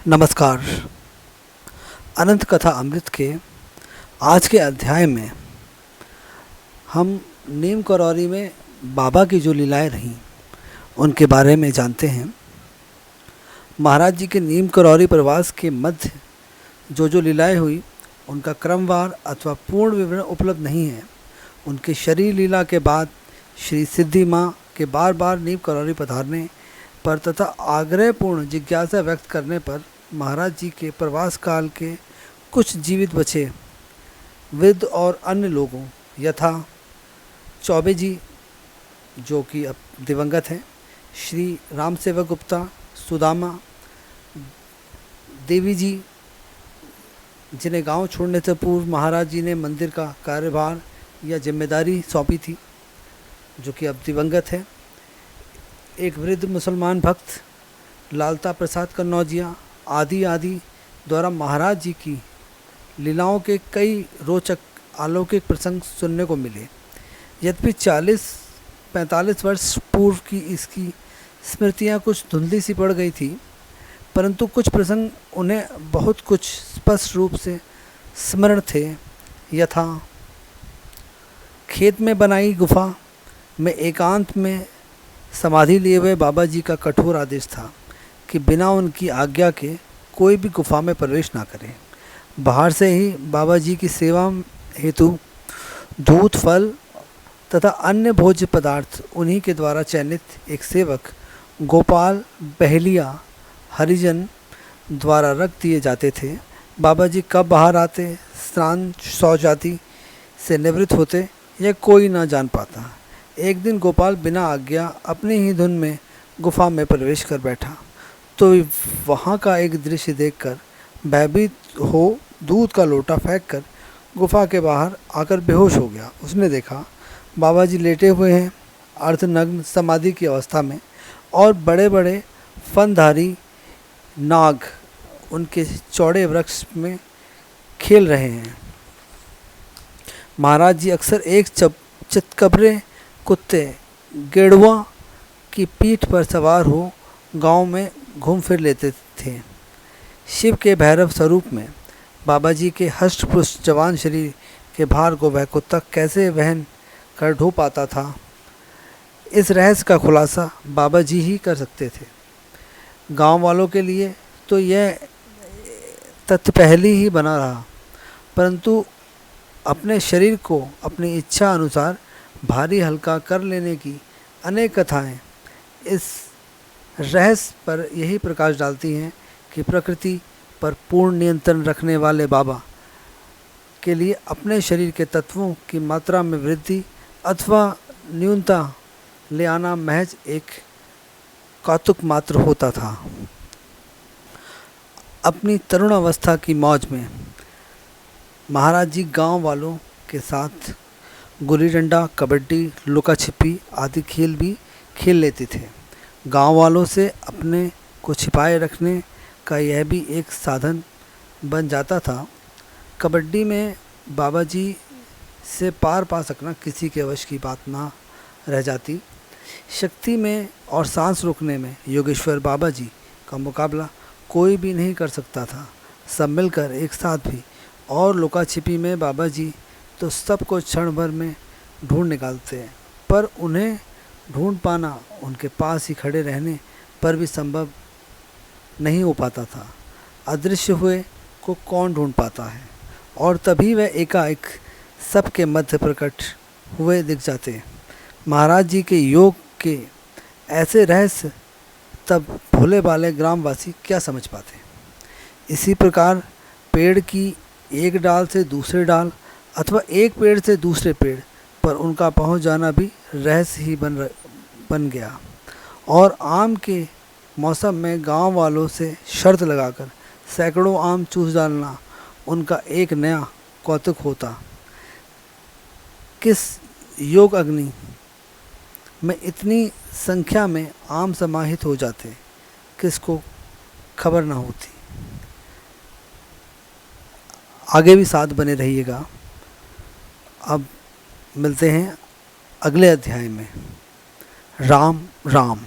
नमस्कार। अनंत कथा अमृत के आज के अध्याय में हम नीम करौरी में बाबा की जो लीलाएं रहीं उनके बारे में जानते हैं। महाराज जी के नीम करौरी प्रवास के मध्य जो लीलाएं हुई उनका क्रमवार अथवा पूर्ण विवरण उपलब्ध नहीं है। उनके शरीर लीला के बाद श्री सिद्धि माँ के बार बार नीम करौरी पधारने पर तथा आग्रहपूर्ण जिज्ञासा व्यक्त करने पर महाराज जी के प्रवास काल के कुछ जीवित बचे वृद्ध और अन्य लोगों यथा चौबे जी जो कि अब दिवंगत हैं, श्री राम सेवक गुप्ता, सुदामा देवी जी जिन्हें गांव छोड़ने से पूर्व महाराज जी ने मंदिर का कार्यभार या जिम्मेदारी सौंपी थी, जो कि अब दिवंगत है। एक वृद्ध मुसलमान भक्त लालता प्रसाद कन्नौजिया आदि द्वारा महाराज जी की लीलाओं के कई रोचक अलौकिक प्रसंग सुनने को मिले। यद्यपि 40-45 वर्ष पूर्व की इसकी स्मृतियाँ कुछ धुंधली सी पड़ गई थी, परंतु कुछ प्रसंग उन्हें बहुत कुछ स्पष्ट रूप से स्मरण थे। यथा खेत में बनाई गुफा में एकांत में समाधि लिए हुए बाबा जी का कठोर आदेश था कि बिना उनकी आज्ञा के कोई भी गुफा में प्रवेश ना करे। बाहर से ही बाबा जी की सेवा हेतु दूध, फल तथा अन्य भोज्य पदार्थ उन्हीं के द्वारा चयनित एक सेवक गोपाल बहलिया हरिजन द्वारा रख दिए जाते थे। बाबा जी कब बाहर आते, स्नान शौच आदि से निवृत्त होते, यह कोई ना जान पाता। एक दिन गोपाल बिना आज्ञा अपनी ही धुन में गुफा में प्रवेश कर बैठा तो वहाँ का एक दृश्य देखकर भयभीत हो दूध का लोटा फेंककर गुफा के बाहर आकर बेहोश हो गया। उसने देखा बाबा जी लेटे हुए हैं अर्धनग्न समाधि की अवस्था में और बड़े बड़े फनधारी नाग उनके चौड़े वृक्ष में खेल रहे हैं। महाराज जी अक्सर एक चितकबरे कुत्ते गेड़ुआ की पीठ पर सवार हो गांव में घूम फिर लेते थे। शिव के भैरव स्वरूप में बाबा जी के हष्ट-पुष्ट जवान शरीर के भार को वह कुत्ता कैसे वहन कर ढो पाता था, इस रहस्य का खुलासा बाबा जी ही कर सकते थे। गांव वालों के लिए तो यह तथ्य पहले ही बना रहा, परंतु अपने शरीर को अपनी इच्छा अनुसार भारी हल्का कर लेने की अनेक कथाएं इस रहस्य पर यही प्रकाश डालती हैं कि प्रकृति पर पूर्ण नियंत्रण रखने वाले बाबा के लिए अपने शरीर के तत्वों की मात्रा में वृद्धि अथवा न्यूनता ले आना महज एक कौतुक मात्र होता था। अपनी तरुण अवस्था की मौज में महाराज जी गांव वालों के साथ गुल्ली डंडा, कबड्डी, लुका छिपी आदि खेल भी खेल लेते थे। गांव वालों से अपने को छिपाए रखने का यह भी एक साधन बन जाता था। कबड्डी में बाबा जी से पार पा सकना किसी के वश की बात ना रह जाती। शक्ति में और सांस रोकने में योगेश्वर बाबा जी का मुकाबला कोई भी नहीं कर सकता था, सब मिलकर एक साथ भी। और लुका छिपी में बाबा जी तो सबको क्षण भर में ढूंढ निकालते हैं, पर उन्हें ढूंढ पाना उनके पास ही खड़े रहने पर भी संभव नहीं हो पाता था। अदृश्य हुए को कौन ढूंढ पाता है, और तभी वह एकाएक सबके मध्य प्रकट हुए दिख जाते। महाराज जी के योग के ऐसे रहस्य तब भोले भाले ग्रामवासी क्या समझ पाते। इसी प्रकार पेड़ की एक डाल से दूसरे डाल अथवा एक पेड़ से दूसरे पेड़ पर उनका पहुंच जाना भी रहस्य ही बन गया। और आम के मौसम में गांव वालों से शर्त लगाकर सैकड़ों आम चूस डालना उनका एक नया कौतुक होता। किस योग अग्नि में इतनी संख्या में आम समाहित हो जाते, किसको खबर ना होती। आगे भी साथ बने रहिएगा। अब मिलते हैं अगले अध्याय में। राम राम।